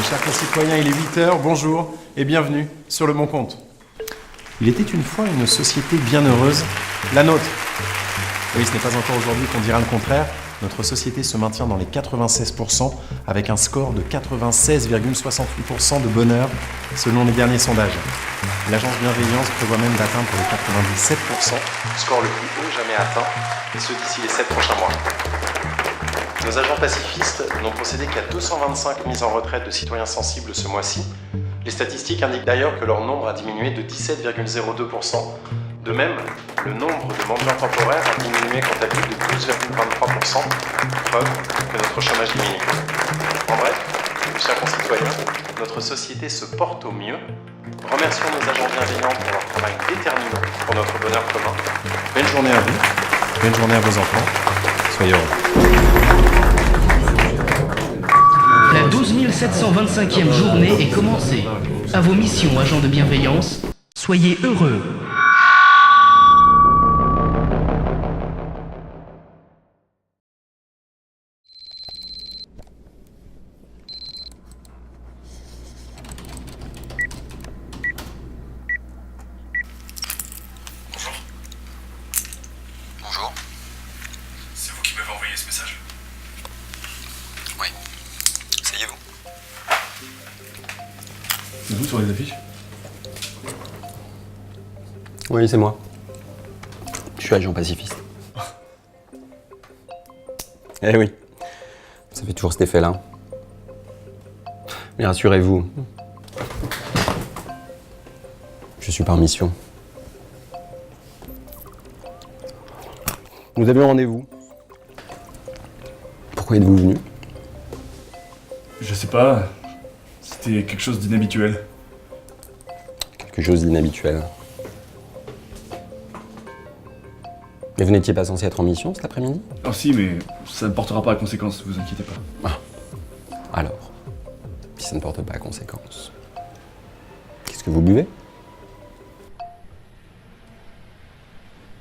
chers concitoyens, il est 8h, bonjour et bienvenue sur Le Bon Compte. Il était une fois une société bien heureuse, la nôtre. Oui, ce n'est pas encore aujourd'hui qu'on dira le contraire. Notre société se maintient dans les 96% avec un score de 96,68% de bonheur selon les derniers sondages. L'agence Bienveillance prévoit même d'atteindre les 97%, score le plus haut jamais atteint, et ce d'ici les 7 prochains mois. Nos agents pacifistes n'ont procédé qu'à 225 mises en retraite de citoyens sensibles ce mois-ci. Les statistiques indiquent d'ailleurs que leur nombre a diminué de 17,02%. De même, le nombre de mendiants temporaires a diminué quant à lui de 12,23%, preuve que notre chômage diminue. En bref, mes chers concitoyens, notre société se porte au mieux. Remercions nos agents bienveillants pour leur travail déterminant pour notre bonheur commun. Belle journée à vous, belle journée à vos enfants. Soyez heureux. La 12 725e journée est commencée. À vos missions, agents de bienveillance, soyez heureux. Bonjour. C'est vous qui m'avez envoyé ce message. Oui. Asseyez-vous. C'est vous sur les affiches? Oui, c'est moi. Je suis agent pacifiste. Eh oui. Ça fait toujours cet effet-là. Mais rassurez-vous. Je suis pas en mission. Nous avions rendez-vous. Pourquoi êtes-vous venu? Je sais pas. C'était quelque chose d'inhabituel. Quelque chose d'inhabituel. Mais vous n'étiez pas censé être en mission cet après-midi? Ah si, mais ça ne portera pas à conséquence, vous inquiétez pas. Alors, si ça ne porte pas à conséquence, qu'est-ce que vous buvez?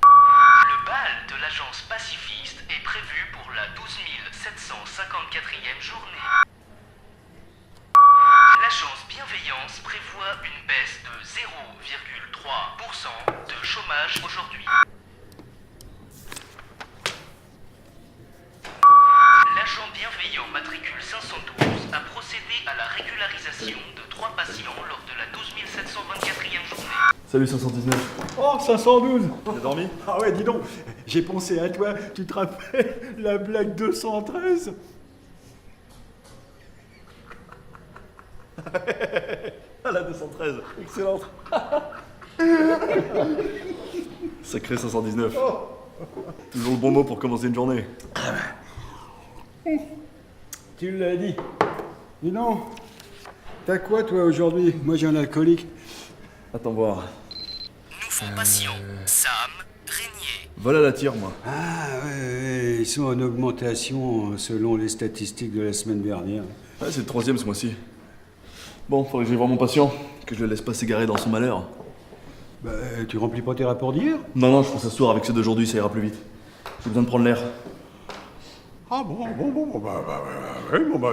Le bal de l'agence pacifiste est prévu pour la 12 754e journée. L'agence bienveillance prévoit une baisse de 0,3% de chômage aujourd'hui. L'agent bienveillant matricule 512 a procédé à la régularisation de 3 patients lors de la 12 724e journée. Salut 519. Oh, 512. T'as dormi? Ah ouais, dis donc, j'ai pensé à toi. Tu te rappelles la blague 213? Ah la 213. Excellente. Sacré 519. Toujours le bon mot pour commencer une journée. Tu l'as dit. Dis donc, t'as quoi toi aujourd'hui? Moi j'ai un alcoolique. Attends voir. Nouveau patient, Sam Régnier. Voilà la tire, moi. Ah ouais, ils sont en augmentation selon les statistiques de la semaine dernière. Ah, c'est le 3e ce mois-ci. Bon, faudrait que j'aille voir mon patient, que je le laisse pas s'égarer dans son malheur. Bah, tu remplis pas tes rapports d'hier? Non, je pense ce soir avec ceux d'aujourd'hui, ça ira plus vite. J'ai besoin de prendre l'air. Ah bon,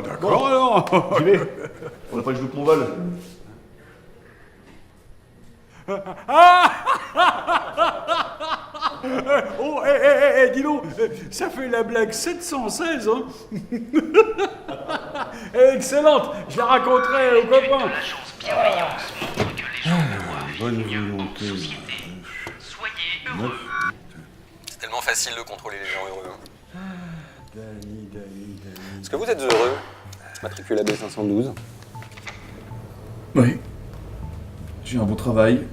d'accord alors. J'y vais. Faudrait pas que je loupe mon vol. Oh, dis donc, ça fait la blague 716, hein. Excellente, je la raconterai aux L'étude copains. de l'agence bienveillance montre que les gens doivent vivre mieux en société. Soyez heureux. C'est tellement facile de contrôler les gens heureux. Est-ce que vous êtes heureux? Matricule AB 512. Oui. J'ai un bon travail,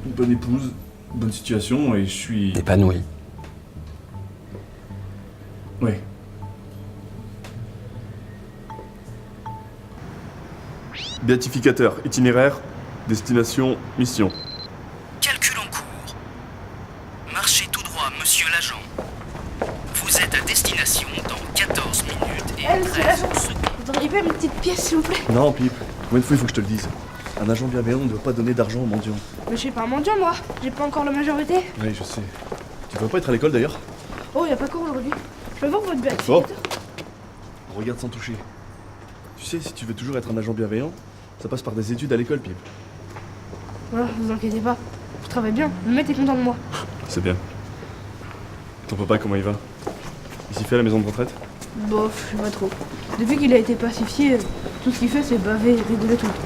une bonne épouse, une bonne situation et je suis... Épanoui. Oui. Béatificateur, itinéraire, destination, mission. Calcul en cours. Marchez tout droit, monsieur l'agent. Vous êtes à destination dans 14 minutes et Monsieur 13 l'agent, secondes. vous auriez pas une petite pièce, s'il vous plaît? Non, Pipe, combien de fois il faut que je te le dise? Un agent bienveillant ne doit pas donner d'argent aux mendiants. Mais je suis pas un mendiant, moi. J'ai pas encore la majorité. Oui, je sais. Tu vas pas être à l'école d'ailleurs? Oh, y a pas cours aujourd'hui. Je peux voir votre Bon. béatificateur? Regarde sans toucher. Tu sais, si tu veux toujours être un agent bienveillant, ça passe par des études à l'école, Pipe. Voilà, vous inquiétez pas. Je travaille bien. Le mec est content de moi. C'est bien. Ton papa, comment il va? Il s'y fait à la maison de retraite? Bof, je sais pas trop. Depuis qu'il a été pacifié, tout ce qu'il fait, c'est baver et rigoler tout le temps.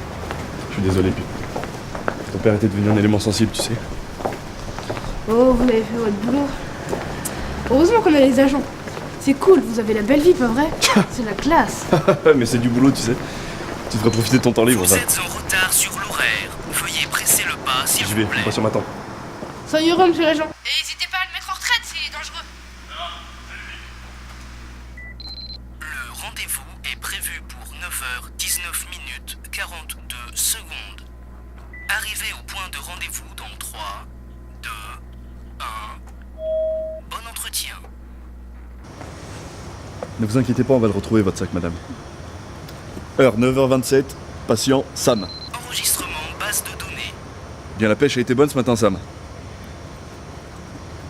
Je suis désolé, Pipe. Ton père était devenu un élément sensible, tu sais. Oh, vous avez fait votre boulot. Heureusement qu'on a les agents. C'est cool, vous avez la belle vie, pas vrai? C'est la classe. Mais c'est du boulot, tu sais. Tu devrais profiter de ton temps libre, Vous va. êtes en retard sur l'horaire. Veuillez presser le pas, s'il J'y vous vais, plaît. mon patient m'attend. Ça ira, monsieur l'agent. Et n'hésitez pas à le mettre en retraite, c'est dangereux. Le rendez-vous est prévu pour 9h19 minutes 42 secondes. Arrivez au point de rendez-vous dans 3, 2, 1. Bon entretien. Ne vous inquiétez pas, on va le retrouver, votre sac, madame. Heure 9h27, patient Sam. Enregistrement base de données. Bien, la pêche a été bonne ce matin, Sam.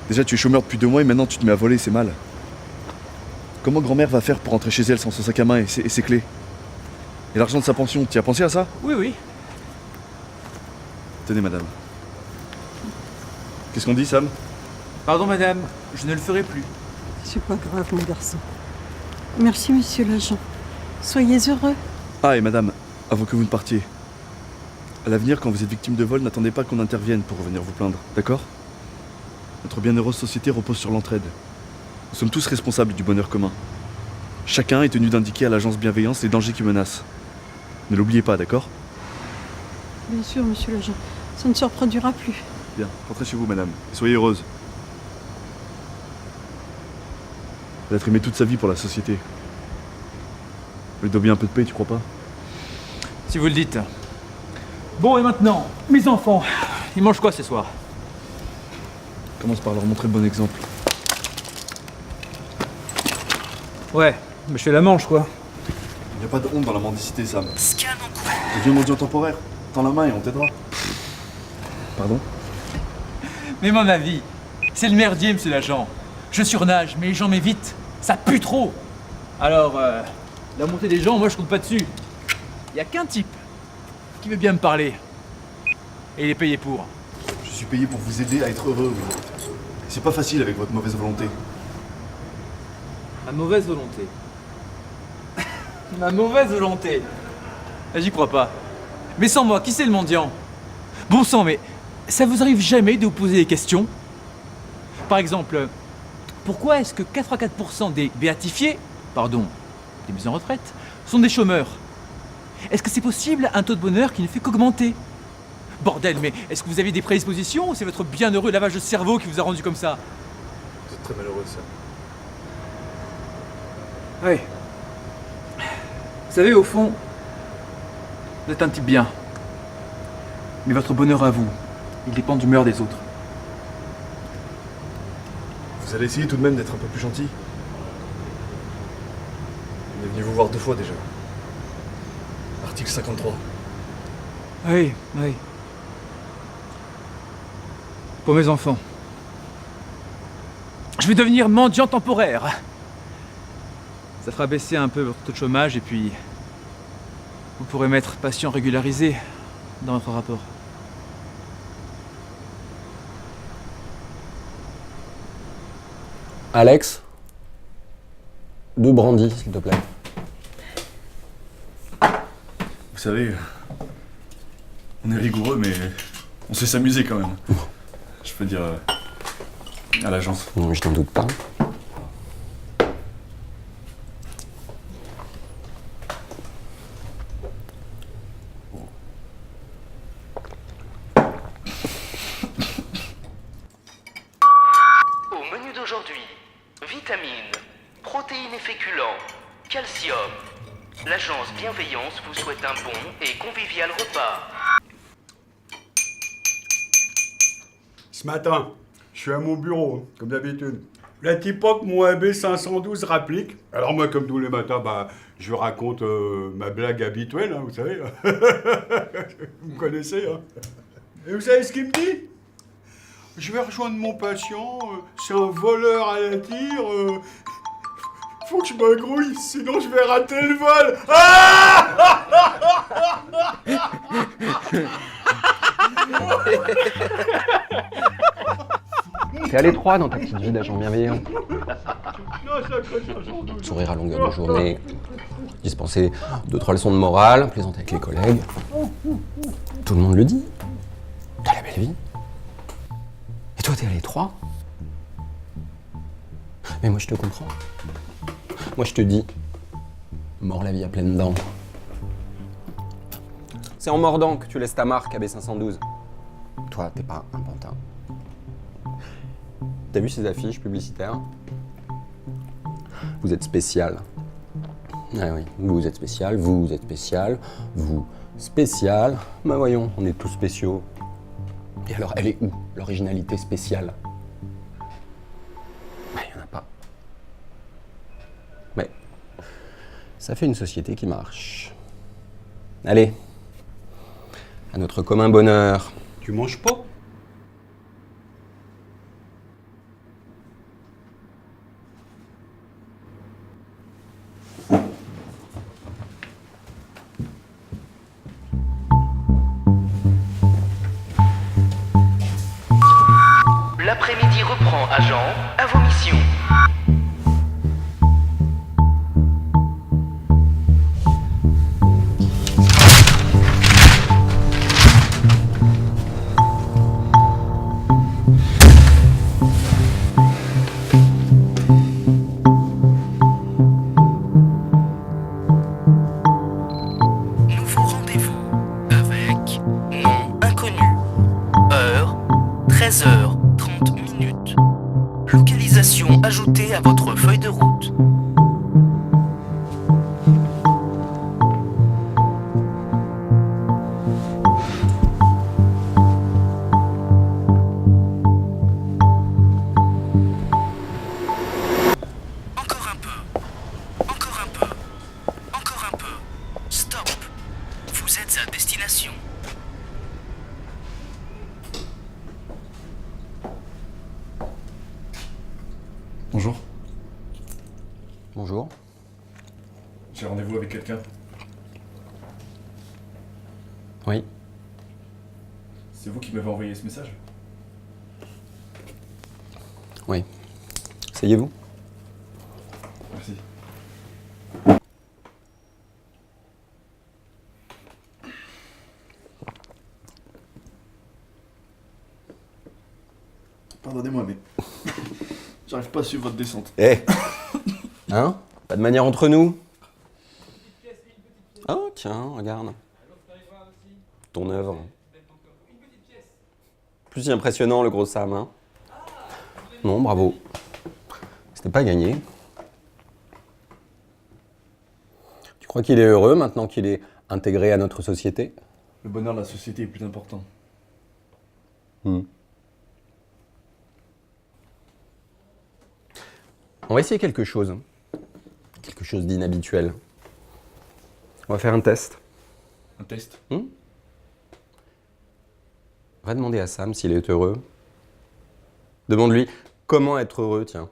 Déjà, tu es chômeur depuis 2 mois et maintenant tu te mets à voler, c'est mal. Comment grand-mère va faire pour rentrer chez elle sans son sac à main et ses clés? Et l'argent de sa pension, tu as pensé à ça? Oui, oui. Tenez, madame. Qu'est-ce qu'on dit, Sam? Pardon, madame, je ne le ferai plus. C'est pas grave, mon garçon. Merci, monsieur l'agent. Soyez heureux. Ah, et madame, avant que vous ne partiez, à l'avenir, quand vous êtes victime de vol, n'attendez pas qu'on intervienne pour venir vous plaindre, d'accord? Notre bienheureuse société repose sur l'entraide. Nous sommes tous responsables du bonheur commun. Chacun est tenu d'indiquer à l'agence bienveillance les dangers qui menacent. Ne l'oubliez pas, d'accord? Bien sûr, monsieur l'agent. Ça ne se reproduira plus. Bien, rentrez chez vous, madame, et soyez heureuse. Elle a trimé toute sa vie pour la société. Elle lui doit bien un peu de paix, tu crois pas? Si vous le dites. Bon, et maintenant, mes enfants, ils mangent quoi ce soir? Commence par leur montrer le bon exemple. Ouais, mais je fais la manche, quoi. Il n'y a pas de honte dans la mendicité, Sam. Scan en cours. Deviens mendiant temporaire. Tends la main et on t'aidera. Pardon? Mais mon avis, c'est le merdier, monsieur l'agent. Je surnage, mais les gens m'évitent. Ça pue trop. Alors, la montée des gens, moi je compte pas dessus. Il y a qu'un type qui veut bien me parler. Et il est payé pour. Je suis payé pour vous aider à être heureux, oui. C'est pas facile avec votre mauvaise volonté. Ma mauvaise volonté. Ma mauvaise volonté. J'y crois pas. Mais sans moi, qui c'est le mendiant? Bon sang, mais ça vous arrive jamais de vous poser des questions? Par exemple, pourquoi est-ce que 84% des béatifiés, pardon, des mises en retraite, sont des chômeurs? Est-ce que c'est possible un taux de bonheur qui ne fait qu'augmenter? Bordel, mais est-ce que vous avez des prédispositions ou c'est votre bienheureux lavage de cerveau qui vous a rendu comme ça? Vous êtes très malheureux, ça. Oui. Vous savez, au fond, vous êtes un type bien. Mais votre bonheur à vous, il dépend de l'humeur des autres. Vous allez essayer tout de même d'être un peu plus gentil. On est venu vous voir 2 fois déjà. Article 53. Oui, oui. Pour mes enfants. Je vais devenir mendiant temporaire. Ça fera baisser un peu votre taux de chômage et puis vous pourrez mettre patient régularisé dans votre rapport. Alex, 2 brandy, s'il te plaît. Vous savez, on est rigoureux, mais on sait s'amuser quand même. Je peux dire, à l'agence. Je n'en doute pas. Au menu d'aujourd'hui, vitamines, protéines et féculents, calcium. L'agence Bienveillance vous souhaite un bon et convivial repas. Ce matin, je suis à mon bureau, comme d'habitude. La Tipoc, mon AB 512 rapplique. Alors moi, comme tous les matins, je raconte ma blague habituelle, hein, vous savez. Vous me connaissez, hein. Et vous savez ce qu'il me dit? Je vais rejoindre mon patient, c'est un voleur à la tire. Faut que je me grouille, sinon je vais rater le vol. Ah! T'es à l'étroit dans ta petite vie d'agent bienveillant. Sourire à longueur de journée, dispenser 2-3 leçons de morale, plaisanter avec les collègues. Tout le monde le dit. T'as la belle vie. Et toi, t'es à l'étroit. Mais moi, je te comprends. Moi, je te dis, mord la vie à pleines dents. C'est en mordant que tu laisses ta marque à B512. Toi, t'es pas un pantin. T'as vu ces affiches publicitaires? Vous êtes spécial. Ah oui, vous êtes spécial, vous êtes spécial, vous spécial. Bah voyons, on est tous spéciaux. Et alors, elle est où, l'originalité spéciale? Bah, y en a pas. Mais ça fait une société qui marche. Allez, à notre commun bonheur. Tu manges pas? L'après-midi reprend, agent, à vos missions. Nouveau rendez-vous avec nom inconnu. Heure 13h30. Localisation ajoutée à votre feuille de route. Encore un peu. Encore un peu. Encore un peu. Stop. Vous êtes à destination. Bonjour. Bonjour. J'ai rendez-vous avec quelqu'un. Oui. C'est vous qui m'avez envoyé ce message? Oui. Asseyez-vous. Merci. Pardonnez-moi, mais j'arrive pas à suivre votre descente. Eh Hein? Pas de manière entre nous? Oh tiens, regarde. Ton œuvre. Plus si impressionnant le gros Sam, hein? Non, bravo. C'était pas gagné. Tu crois qu'il est heureux maintenant qu'il est intégré à notre société? Le bonheur de la société est plus important. On va essayer quelque chose. Quelque chose d'inhabituel. On va faire un test. Un test? Va demander à Sam s'il est heureux. Demande-lui comment être heureux, tiens.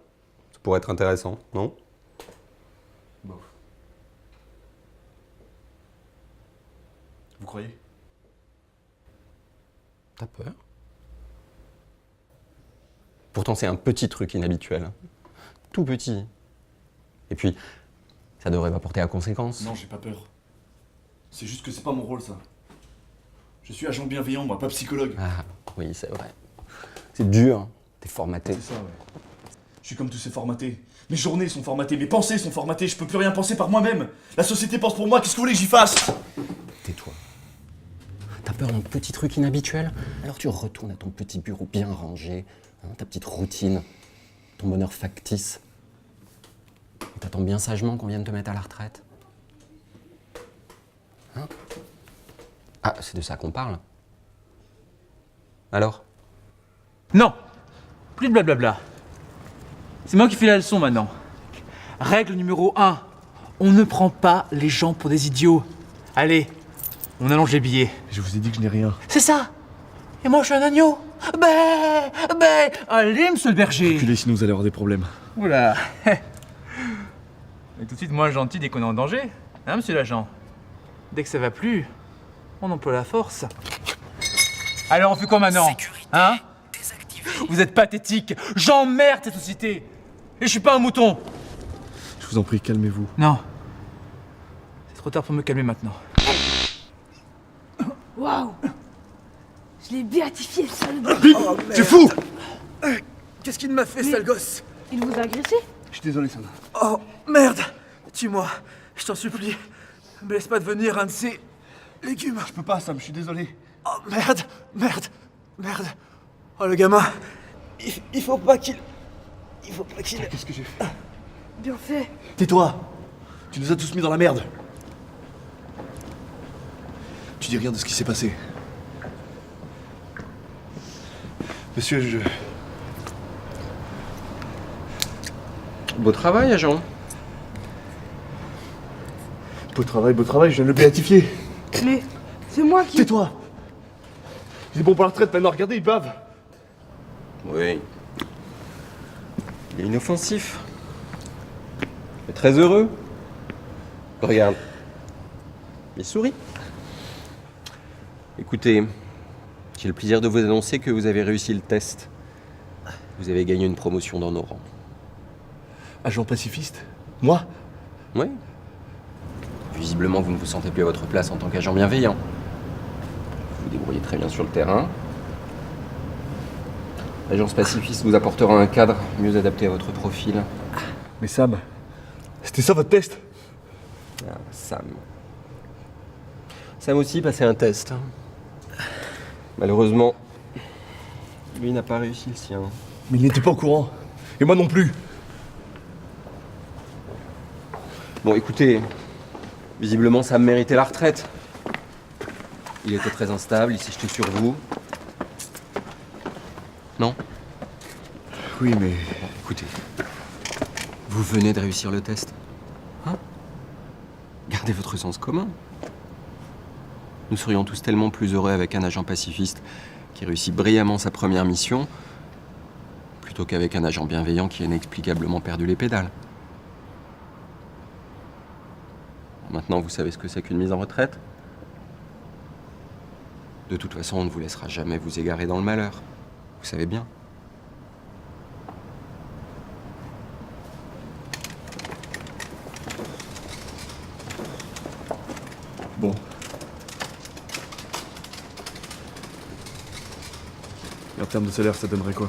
Ça pourrait être intéressant, non? Bof. Vous croyez? T'as peur? Pourtant, c'est un petit truc inhabituel. Tout petit. Et puis, ça devrait pas porter à conséquence. Non, j'ai pas peur. C'est juste que c'est pas mon rôle, ça. Je suis agent bienveillant, moi, pas psychologue. Ah, oui, c'est vrai. C'est dur. T'es formaté. C'est ça, ouais. Je suis comme tous ces formatés. Mes journées sont formatées, mes pensées sont formatées, je peux plus rien penser par moi-même. La société pense pour moi, qu'est-ce que vous voulez que j'y fasse? Tais-toi. T'as peur d'un petit truc inhabituel? Alors tu retournes à ton petit bureau bien rangé, hein, ta petite routine, ton bonheur factice. Et t'attends bien sagement qu'on vienne te mettre à la retraite. Hein? Ah, c'est de ça qu'on parle. Alors? Non! Plus de blablabla. C'est moi qui fais la leçon maintenant. Règle numéro 1. On ne prend pas les gens pour des idiots. Allez, on allonge les billets. Je vous ai dit que je n'ai rien. C'est ça! Et moi je suis un agneau! Bé! Bé! Allez, monsieur le berger! Reculez, sinon vous allez avoir des problèmes. Oula! On est tout de suite moins gentil dès qu'on est en danger. Hein, monsieur l'agent? Dès que ça va plus, on emploie la force. Alors on fait quoi maintenant? Hein? Vous êtes pathétique. J'emmerde cette société. Et je suis pas un mouton. Je vous en prie, calmez-vous. Non. C'est trop tard pour me calmer maintenant. Waouh! Je l'ai béatifié, le sale C'est fou! Qu'est-ce qu'il m'a fait, sale gosse? Il vous a agressé? Je suis désolé, Sam. Oh, merde! Tue-moi, je t'en supplie. Me laisse pas devenir un de ces légumes. Je peux pas, Sam, je suis désolé. Oh, merde! Oh, le gamin, il faut pas qu'il... Qu'est-ce que j'ai fait? Bien fait. Tais-toi! Tu nous as tous mis dans la merde. Tu dis rien de ce qui s'est passé. Monsieur, je... Beau travail, agent. Beau travail, je viens de le béatifier. Mais c'est moi qui... Tais-toi! Il est bon pour la retraite maintenant, regardez, il bave. Oui. Il est inoffensif. Il est très heureux. Regarde. Il sourit. Écoutez, j'ai le plaisir de vous annoncer que vous avez réussi le test. Vous avez gagné une promotion dans nos rangs. Agent pacifiste? Moi? Oui. Visiblement, vous ne vous sentez plus à votre place en tant qu'agent bienveillant. Vous vous débrouillez très bien sur le terrain. L'agence pacifiste vous apportera un cadre mieux adapté à votre profil. Mais Sam, c'était ça votre test? Ah, Sam. Sam aussi passait un test. Malheureusement, lui n'a pas réussi le sien. Mais il n'était pas au courant. Et moi non plus. Bon, écoutez, visiblement, Sam méritait la retraite. Il était très instable, il s'est jeté sur vous. Non? Oui, mais... Bon, écoutez, vous venez de réussir le test. Hein? Gardez votre sens commun. Nous serions tous tellement plus heureux avec un agent pacifiste qui réussit brillamment sa première mission, plutôt qu'avec un agent bienveillant qui a inexplicablement perdu les pédales. Maintenant, vous savez ce que c'est qu'une mise en retraite? De toute façon, on ne vous laissera jamais vous égarer dans le malheur. Vous savez bien. Bon. Et en termes de salaire, ça donnerait quoi?